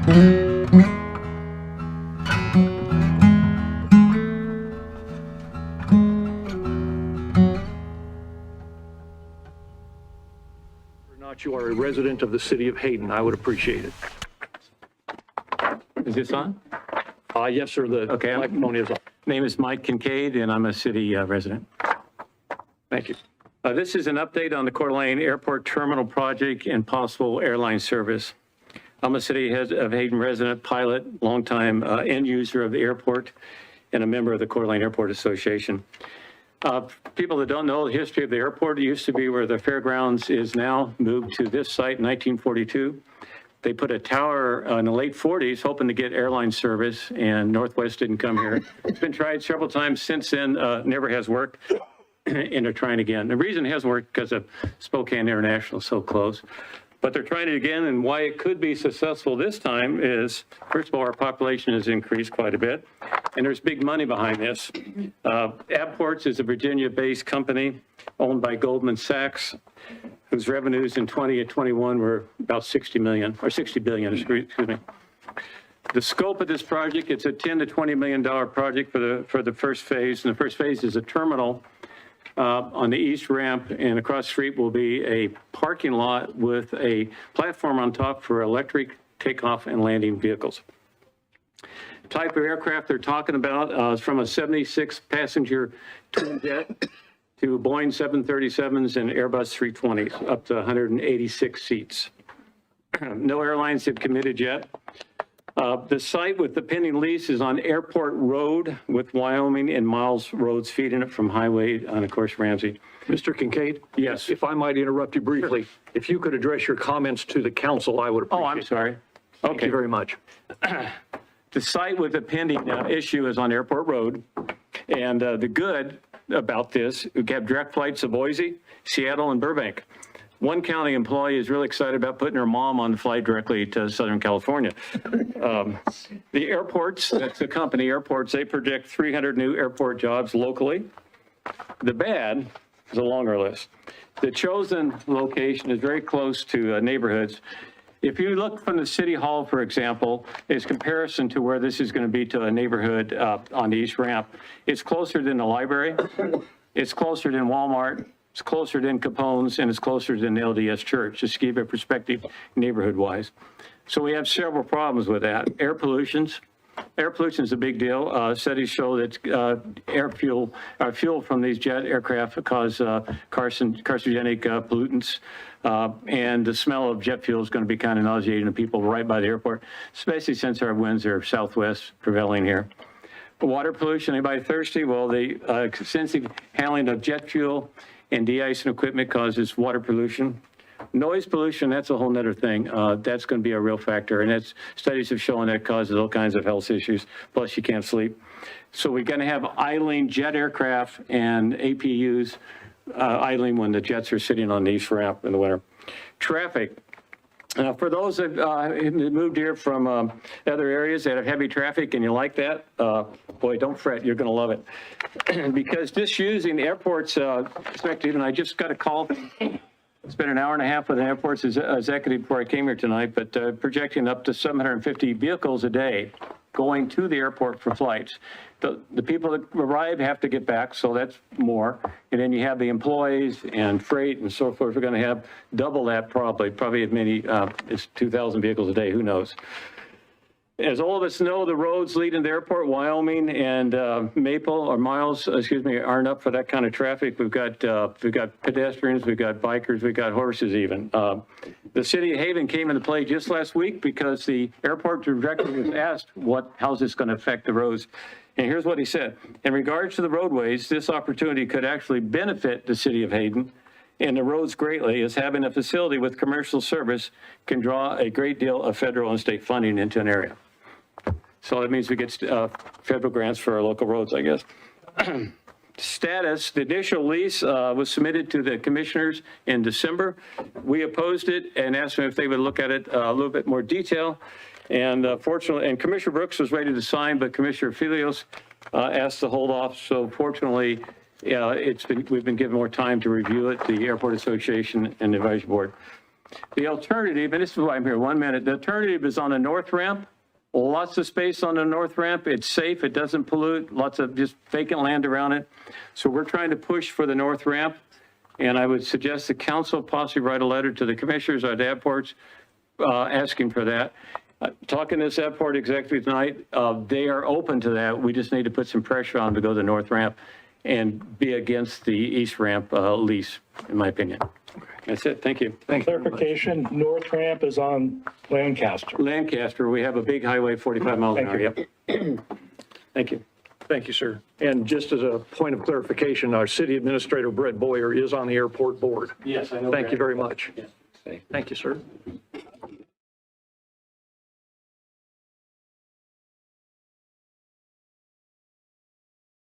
Not you are a resident of the city of Hayden, I would appreciate it. Is this on? Yes, sir, the Okay. microphone is on. Name is Mike Kincaid, and I'm a city resident. Thank you. This is an update on the Coeur d'Alene Airport Terminal project and possible airline service. I'm a City of Hayden resident, pilot, longtime end user of the airport, and a member of the Coeur d'Alene Airport Association. People that don't know the history of the airport, it used to be where the fairgrounds is now, moved to this site in 1942. They put a tower in the late 40s, hoping to get airline service, and Northwest didn't come here. It's been tried several times since then, never has worked, and they're trying again. The reason it hasn't worked because of Spokane International is so close. But they're trying it again, and why it could be successful this time is, first of all, our population has increased quite a bit, and there's big money behind this. Airports is a Virginia-based company owned by Goldman Sachs, whose revenues in 20 and 21 were about 60 million, or 60 billion, excuse me. The scope of this project, it's a $10 to $20 million project for the first phase, and the first phase is a terminal on the east ramp, and across the street will be a parking lot with a platform on top for electric takeoff and landing vehicles. The type of aircraft they're talking about is from a 76 passenger twin jet to Boeing 737s and Airbus 320s, up to 186 seats. No airlines have committed yet. The site with the pending lease is on Airport Road with Wyoming and Miles Roads feeding it from highway and of course Ramsey. Mr. Kincaid? Yes. If I might interrupt you briefly, if you could address your comments to the council, I would appreciate it. Oh, I'm sorry. Thank Okay. you very much. The site with the pending issue is on Airport Road. And the good about this, we have direct flights to Boise, Seattle, and Burbank. One county employee is really excited about putting her mom on the flight directly to Southern California. The airports, that's the company, airports, they project 300 new airport jobs locally. The bad is a longer list. The chosen location is very close to neighborhoods. If you look from the city hall, for example, is comparison to where this is going to be to a neighborhood on the east ramp. It's closer than the library. It's closer than Walmart. It's closer than Capone's, and it's closer than the LDS Church, just to give you a perspective neighborhood-wise. So we have several problems with that. Air pollution is a big deal. Studies show that fuel from these jet aircraft cause carcinogenic pollutants, and the smell of jet fuel is going to be kind of nauseating to people right by the airport, especially since our winds are southwest prevailing here. Water pollution, anybody thirsty? Well, the extensive handling of jet fuel and de-icing equipment causes water pollution. Noise pollution, that's a whole nother thing. That's going to be a real factor, and studies have shown that causes all kinds of health issues, plus you can't sleep. So we're going to have idling jet aircraft and APUs idling when the jets are sitting on the east ramp in the winter. Traffic. For those that moved here from other areas that have heavy traffic and you like that, boy, don't fret, you're going to love it. Because just using the airport's perspective, and I just got a call, spent an hour and a half with an airport's executive before I came here tonight, but projecting up to 750 vehicles a day going to the airport for flights. The people that arrive have to get back, so that's more. And then you have the employees and freight and so forth. We're going to have double that probably as many as 2,000 vehicles a day, who knows. As all of us know, the roads leading to the airport, Wyoming and Miles, aren't up for that kind of traffic. We've got pedestrians, we've got bikers, we've got horses even. The city of Hayden came into play just last week because the airport director was asked how's this going to affect the roads. And here's what he said. In regards to the roadways, this opportunity could actually benefit the city of Hayden and the roads greatly, as having a facility with commercial service can draw a great deal of federal and state funding into an area. So that means we get federal grants for our local roads, I guess. Status, the initial lease was submitted to the commissioners in December. We opposed it and asked them if they would look at it a little bit more detail. And fortunately, and Commissioner Brooks was ready to sign, but Commissioner Filios asked to hold off. So fortunately, we've been given more time to review it, the Airport Association and the Advisory Board. The alternative, and this is why I'm here, 1 minute, the alternative is on the north ramp. Lots of space on the north ramp. It's safe. It doesn't pollute. Lots of just vacant land around it. So we're trying to push for the north ramp. And I would suggest the council possibly write a letter to the commissioners at airports asking for that. Talking to this airport executive tonight, they are open to that. We just need to put some pressure on them to go to the north ramp and be against the east ramp lease, in my opinion. That's it. Thank you. Thank you. Clarification, north ramp is on Lancaster. Lancaster, we have a big highway, 45 miles an hour. Yep. Thank you. Thank you, sir. And just as a point of clarification, our city administrator, Brett Boyer, is on the airport board. Yes, I know. Thank you very much. Yes. Thank you, sir.